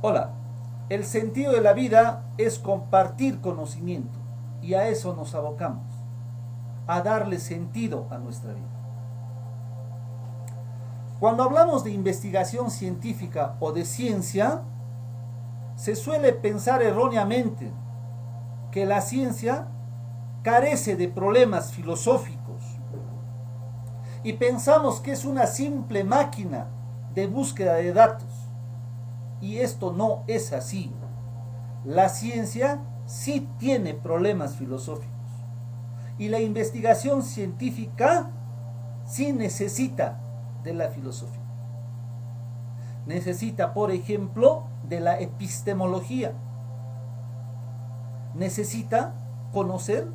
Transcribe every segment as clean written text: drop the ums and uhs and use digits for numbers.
Hola, el sentido de la vida es compartir conocimiento y a eso nos abocamos, a darle sentido a nuestra vida. Cuando hablamos de investigación científica o de ciencia, se suele pensar erróneamente que la ciencia carece de problemas filosóficos y pensamos que es una simple máquina de búsqueda de datos. Y esto no es así. La ciencia sí tiene problemas filosóficos. Y la investigación científica sí necesita de la filosofía. Necesita, por ejemplo, de la epistemología. Necesita conocer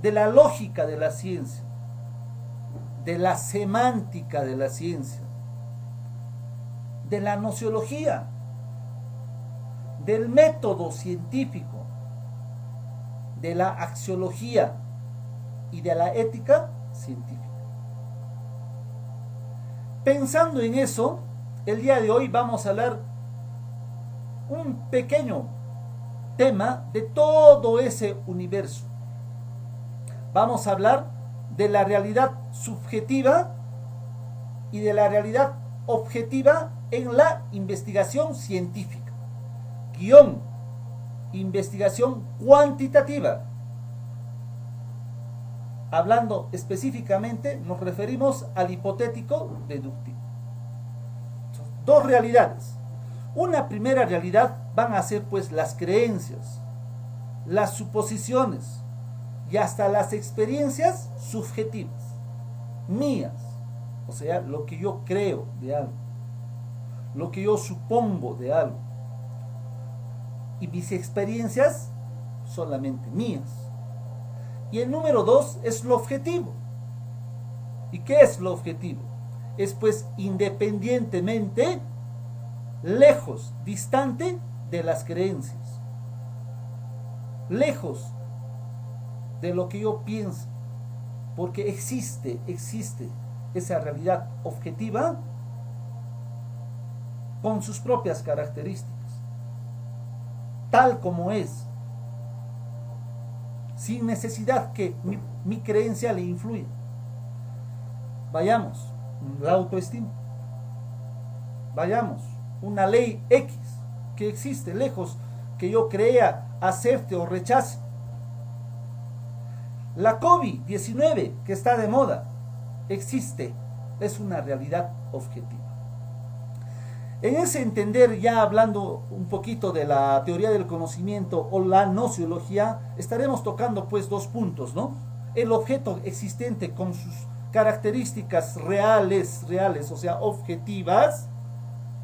de la lógica de la ciencia, de la semántica de la ciencia, de la nociología, del método científico, de la axiología y de la ética científica. Pensando en eso, el día de hoy vamos a hablar un pequeño tema de todo ese universo. Vamos a hablar de la realidad subjetiva y de la realidad objetiva en la investigación científica. Investigación cuantitativa. Hablando específicamente, nos referimos al hipotético deductivo. Dos realidades. Una primera realidad van a ser pues las creencias, las suposiciones y hasta las experiencias subjetivas, mías, o sea, lo que yo creo de algo, lo que yo supongo de algo. Y mis experiencias solamente mías. Y el número dos es lo objetivo. ¿Y qué es lo objetivo? Es pues independientemente, lejos, distante de las creencias, lejos de lo que yo pienso, porque existe esa realidad objetiva con sus propias características, tal como es, sin necesidad que mi creencia le influya. Vayamos, la autoestima. Vayamos, una ley X que existe, lejos que yo crea, acepte o rechace. La COVID-19 que está de moda, existe, es una realidad objetiva. En ese entender, ya hablando un poquito de la teoría del conocimiento o la nociología, estaremos tocando pues dos puntos, ¿no? El objeto existente con sus características reales, o sea, objetivas,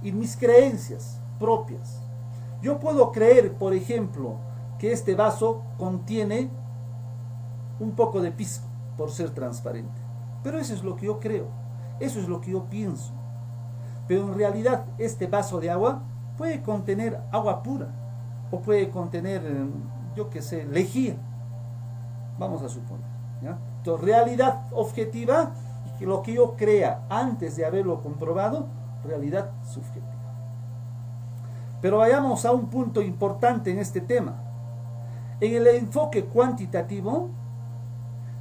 y mis creencias propias. Yo puedo creer, por ejemplo, que este vaso contiene un poco de pisco, por ser transparente. Pero eso es lo que yo creo, eso es lo que yo pienso. Pero en realidad este vaso de agua puede contener agua pura o puede contener, yo qué sé, lejía. Vamos a suponer, ¿ya? Entonces, realidad objetiva, y lo que yo crea antes de haberlo comprobado, realidad subjetiva. Pero vayamos a un punto importante en este tema. En el enfoque cuantitativo,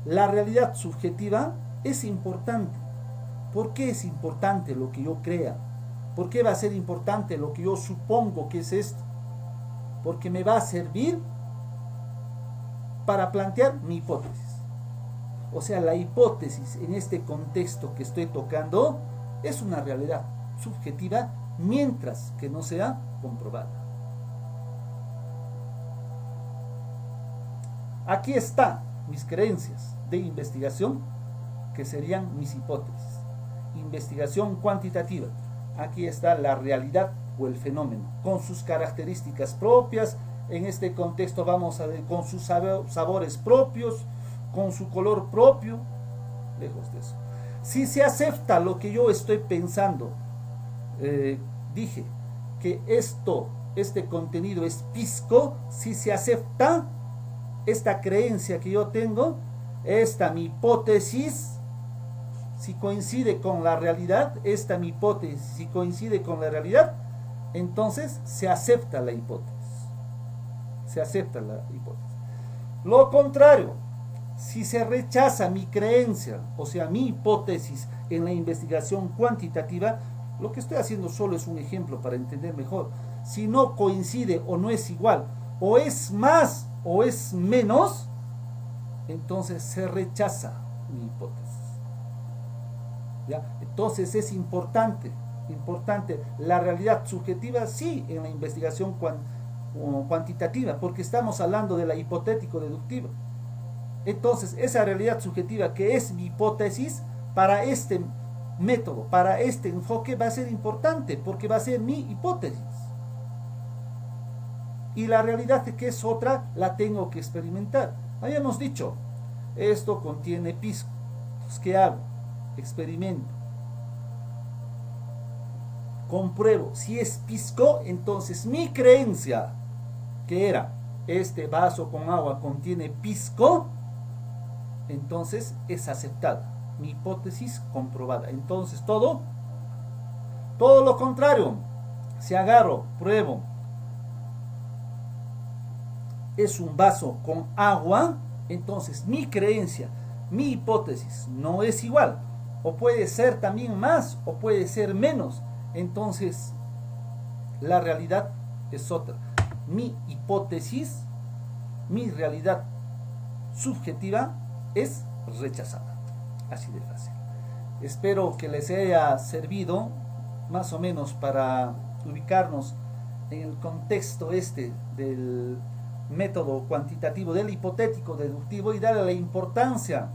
la realidad subjetiva es importante. ¿Por qué es importante lo que yo crea? ¿Por qué va a ser importante lo que yo supongo que es esto? Porque me va a servir para plantear mi hipótesis. O sea, la hipótesis en este contexto que estoy tocando es una realidad subjetiva mientras que no sea comprobada. Aquí están mis creencias de investigación, que serían mis hipótesis. Investigación cuantitativa. Aquí está la realidad o el fenómeno, con sus características propias. En este contexto vamos a ver con sus sabores propios, con su color propio, lejos de eso. Si se acepta lo que yo estoy pensando, dije que este contenido es pisco, si se acepta esta creencia que yo tengo, mi hipótesis, si coincide con la realidad, mi hipótesis, si coincide con la realidad, entonces se acepta la hipótesis. Se acepta la hipótesis. Lo contrario, si se rechaza mi creencia, o sea, mi hipótesis en la investigación cuantitativa, lo que estoy haciendo solo es un ejemplo para entender mejor. Si no coincide o no es igual, o es más o es menos, entonces se rechaza mi hipótesis. ¿Ya? Entonces es importante la realidad subjetiva, sí, en la investigación cuantitativa, porque estamos hablando de la hipotético-deductiva. Entonces, esa realidad subjetiva que es mi hipótesis, para este método, para este enfoque va a ser importante, porque va a ser mi hipótesis. Y la realidad que es otra, la tengo que experimentar. Habíamos dicho, esto contiene pisco. Entonces, ¿qué hago? Experimento. Compruebo. Si es pisco, entonces mi creencia, que era, este vaso con agua contiene pisco, entonces es aceptada. Mi hipótesis comprobada. Entonces todo lo contrario. Si agarro, pruebo, es un vaso con agua, entonces mi creencia, mi hipótesis no es igual. O puede ser también más, o puede ser menos. Entonces la realidad es otra. Mi hipótesis, mi realidad subjetiva es rechazada. Así de fácil. Espero que les haya servido más o menos para ubicarnos en el contexto este del método cuantitativo, del hipotético deductivo, y darle la importancia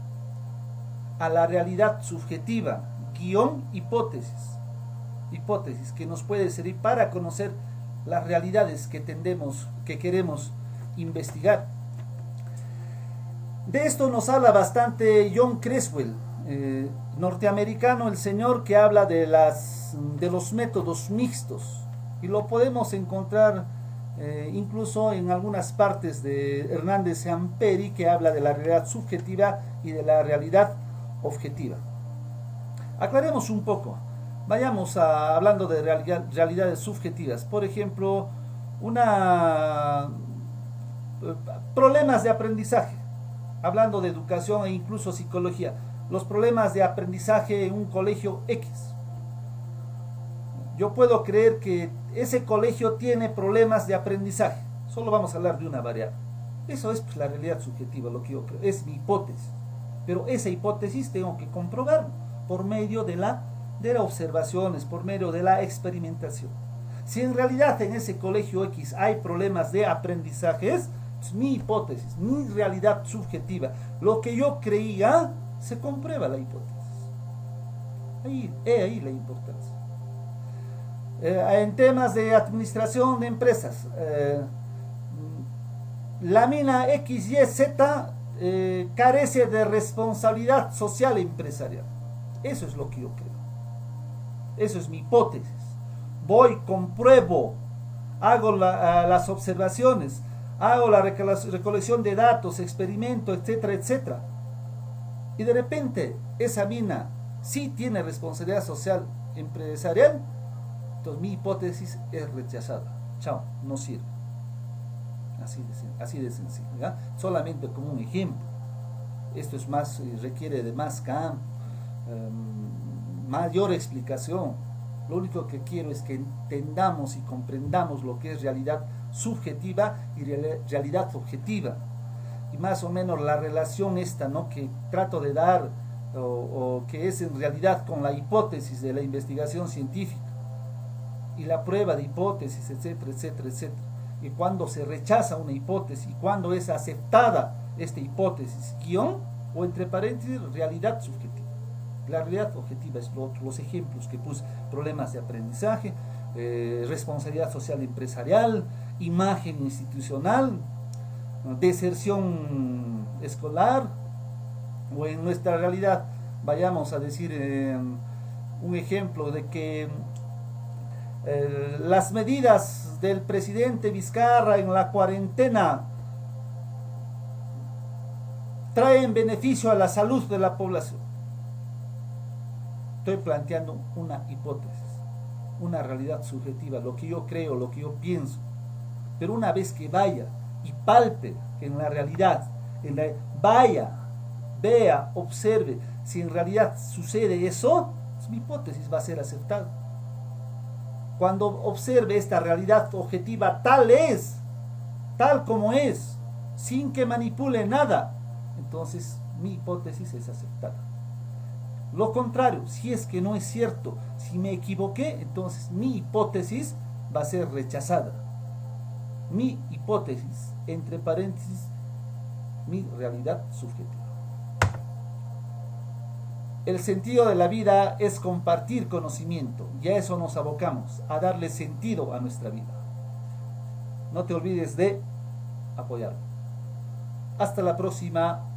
a la realidad subjetiva, guión hipótesis que nos puede servir para conocer las realidades que queremos investigar. De esto nos habla bastante John Creswell, norteamericano, el señor que habla de los métodos mixtos, y lo podemos encontrar incluso en algunas partes de Hernández Amperi, que habla de la realidad subjetiva y de la realidad objetiva. Aclaremos un poco. Vayamos hablando de realidades subjetivas. Por ejemplo, problemas de aprendizaje. Hablando de educación e incluso psicología. Los problemas de aprendizaje en un colegio X. Yo puedo creer que ese colegio tiene problemas de aprendizaje. Solo vamos a hablar de una variable. Eso es la realidad subjetiva, lo que yo creo. Es mi hipótesis. Pero esa hipótesis tengo que comprobar por medio de las observaciones, por medio de la experimentación. Si en realidad en ese colegio X hay problemas de aprendizajes, es mi hipótesis, mi realidad subjetiva. Lo que yo creía, se comprueba la hipótesis. Ahí la importancia. En temas de administración de empresas, la mina XYZ carece de responsabilidad social empresarial. Eso es lo que yo creo. Eso es mi hipótesis. Voy, compruebo, hago las observaciones, hago la recolección de datos, experimento, etcétera, etcétera. Y de repente esa mina sí tiene responsabilidad social empresarial, entonces mi hipótesis es rechazada. Chao, no sirve. Así de sencillo, ¿ya? Solamente como un ejemplo. Esto es más, requiere de más campo, mayor explicación. Lo único que quiero es que entendamos y comprendamos lo que es realidad subjetiva y realidad objetiva. Y más o menos la relación esta, ¿no?, que trato de dar, o que es en realidad con la hipótesis de la investigación científica y la prueba de hipótesis, etcétera, etcétera, etcétera. Y cuando se rechaza una hipótesis, cuando es aceptada esta hipótesis, guión, o entre paréntesis, realidad subjetiva. La realidad objetiva es los ejemplos que puse: problemas de aprendizaje, responsabilidad social empresarial, imagen institucional, deserción escolar, o en nuestra realidad, vayamos a decir un ejemplo de que las medidas del presidente Vizcarra en la cuarentena traen beneficio a la salud de la población. Estoy planteando una hipótesis. una realidad subjetiva, lo que yo creo, lo que yo pienso. Pero una vez que vaya y palpe en la realidad, vaya, vea, observe, si en realidad sucede eso, pues mi hipótesis va a ser aceptada. Cuando observe esta realidad objetiva tal es, tal como es, sin que manipule nada, entonces mi hipótesis es aceptada. Lo contrario, si es que no es cierto, si me equivoqué, entonces mi hipótesis va a ser rechazada. Mi hipótesis, entre paréntesis, mi realidad subjetiva. El sentido de la vida es compartir conocimiento, y a eso nos abocamos, a darle sentido a nuestra vida. No te olvides de apoyarlo. Hasta la próxima.